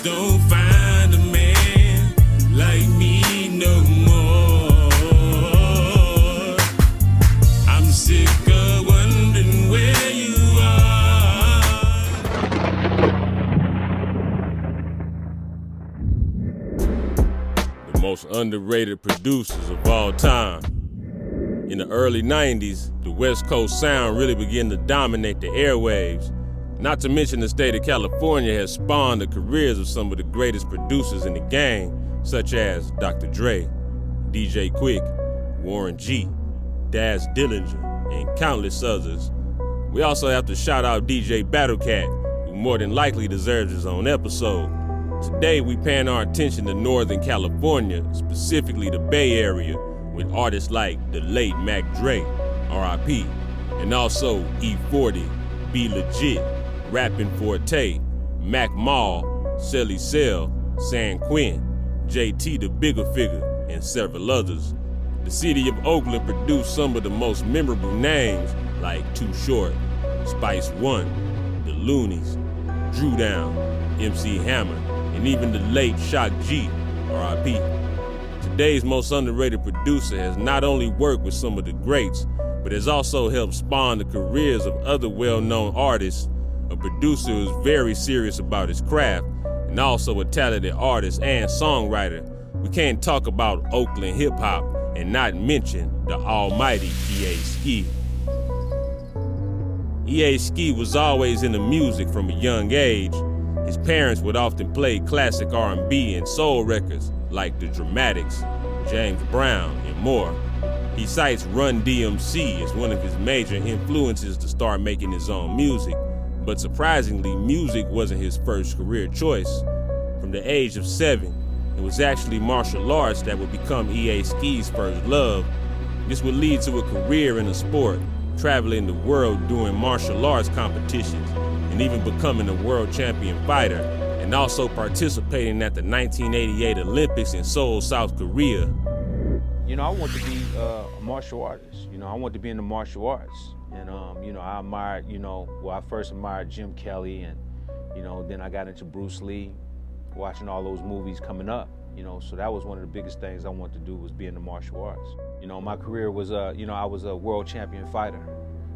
don't find a man like me no more. I'm sick of wondering where you are. The most underrated producers of all time. In the early 90s, the West Coast sound really began to dominate the airwaves. Not to mention the state of California has spawned the careers of some of the greatest producers in the game, such as Dr. Dre, DJ Quick, Warren G, Daz Dillinger, and countless others. We also have to shout out DJ Battlecat, who more than likely deserves his own episode. Today, we pan our attention to Northern California, specifically the Bay Area, with artists like the late Mac Dre, R.I.P., and also E40, Be Legit, Rappin' Forte, Mac Mall, Celly Cell, San Quinn, JT the Bigger Figure, and several others. The city of Oakland produced some of the most memorable names like Too Short, Spice One, The Loonies, Drew Down, MC Hammer, and even the late Shock G, R.I.P. Today's most underrated producer has not only worked with some of the greats, but has also helped spawn the careers of other well-known artists, a producer who's very serious about his craft, and also a talented artist and songwriter. We can't talk about Oakland hip-hop and not mention the almighty E.A. Ski. E.A. Ski was always into music from a young age. His parents would often play classic R&B and soul records like The Dramatics, James Brown, and more. He cites Run DMC as one of his major influences to start making his own music, but surprisingly, music wasn't his first career choice. From the age of 7, it was actually martial arts that would become E.A. Ski's first love. This would lead to a career in the sport, traveling the world doing martial arts competitions, and even becoming a world champion fighter, and also participating at the 1988 Olympics in Seoul, South Korea. You know, I want to be a martial artist. You know, I want to be in the martial arts. And, you know, I admired, I first admired Jim Kelly, and, then I got into Bruce Lee, watching all those movies coming up, so that was one of the biggest things I wanted to do, was be in the martial arts. My career was, I was a world champion fighter,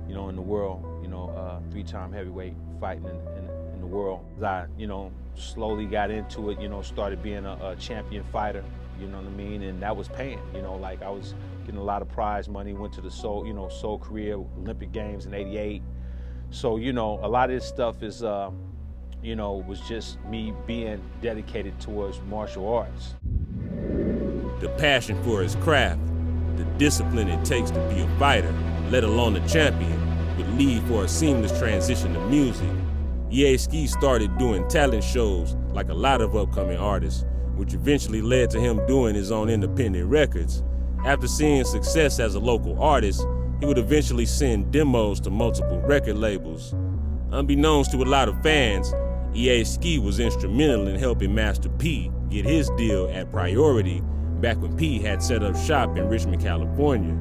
in the world, 3-time heavyweight fighting in the world. As I, slowly got into it, started being a champion fighter, you know what I mean? And that was paying, like I was getting a lot of prize money, went to the Seoul Korea Olympic Games in '88. So, a lot of this stuff is, was just me being dedicated towards martial arts. The passion for his craft, the discipline it takes to be a fighter, let alone a champion, would lead for a seamless transition to music. E.A. Ski started doing talent shows like a lot of upcoming artists, which eventually led to him doing his own independent records. After seeing success as a local artist, he would eventually send demos to multiple record labels. Unbeknownst to a lot of fans, E.A. Ski was instrumental in helping Master P get his deal at Priority back when P had set up shop in Richmond, California.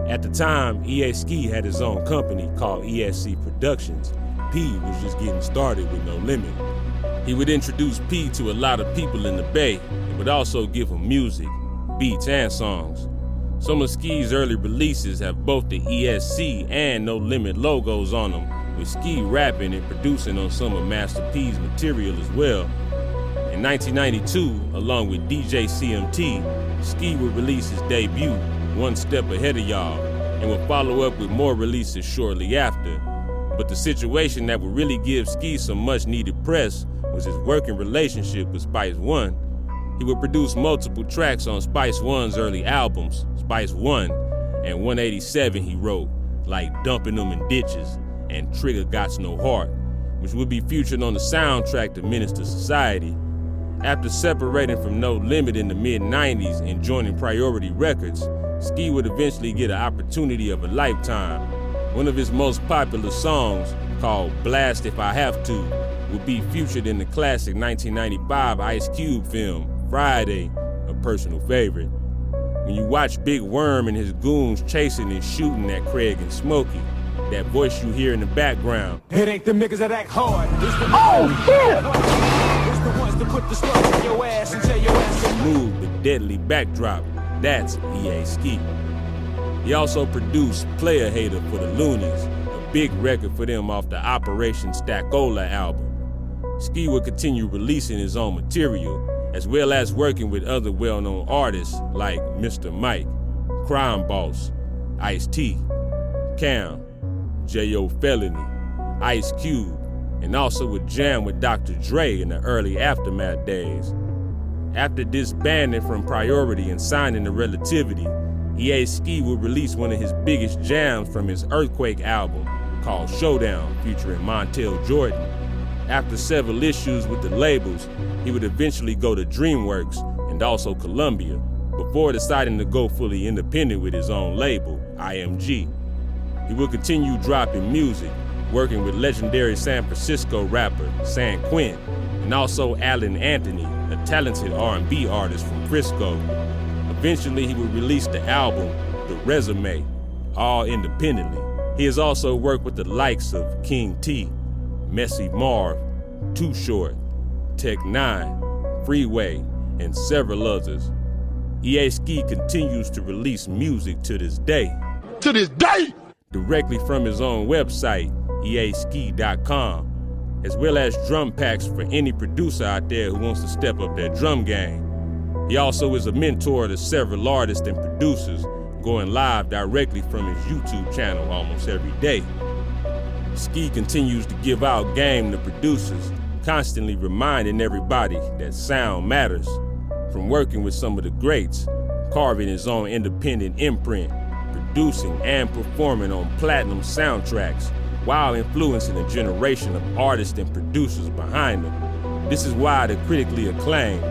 At the time, E.A. Ski had his own company called ESC Productions. P was just getting started with No Limit. He would introduce P to a lot of people in the Bay and would also give him music, beats, and songs. Some of Ski's early releases have both the ESC and No Limit logos on them, with Ski rapping and producing on some of Master P's material as well. In 1992, along with DJ CMT, Ski would release his debut, One Step Ahead of Y'all, and would follow up with more releases shortly after. But the situation that would really give Ski some much-needed press was his working relationship with Spice One. He would produce multiple tracks on Spice One's early albums, Spice One, and 187 he wrote, like Dumping Them in Ditches and Trigger Gots No Heart, which would be featured on the soundtrack to Menace to Society. After separating from No Limit in the mid-90s and joining Priority Records, Ski would eventually get an opportunity of a lifetime. One of his most popular songs, called Blast If I Have To, would be featured in the classic 1995 Ice Cube film, Friday, a personal favorite. When you watch Big Worm and his goons chasing and shooting at Craig and Smokey, that voice you hear in the background, it ain't them niggas that act hard. It's the oh, shit! It's the ones to put the slug in your ass and tell your ass to Smooth but deadly backdrop, that's EA Ski. He also produced Player Hater for the Loonies, a big record for them off the Operation Stackola album. Ski would continue releasing his own material, as well as working with other well-known artists like Mr. Mike, Crime Boss, Ice-T, Cam, J.O. Felony, Ice Cube, and also would jam with Dr. Dre in the early Aftermath days. After disbanding from Priority and signing to Relativity, EA Ski would release one of his biggest jams from his Earthquake album called Showdown, featuring Montel Jordan. After several issues with the labels, he would eventually go to DreamWorks and also Columbia, before deciding to go fully independent with his own label, IMG. He would continue dropping music, working with legendary San Francisco rapper San Quentin, and also Alan Anthony, a talented R&B artist from Frisco. Eventually, he would release the album, The Resume, all independently. He has also worked with the likes of King T, Messy Marv, Too Short, Tech Nine, Freeway, and several others. EA Ski continues to release music to this day. To this day! Directly from his own website, easki.com, as well as drum packs for any producer out there who wants to step up their drum game. He also is a mentor to several artists and producers, going live directly from his YouTube channel almost every day. Ski continues to give out game to producers, constantly reminding everybody that sound matters. From working with some of the greats, carving his own independent imprint, producing and performing on platinum soundtracks, while influencing a generation of artists and producers behind him. This is why the critically acclaimed,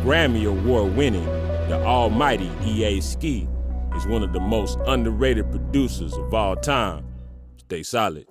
Grammy Award-winning, the almighty EA Ski is one of the most underrated producers of all time. Stay solid.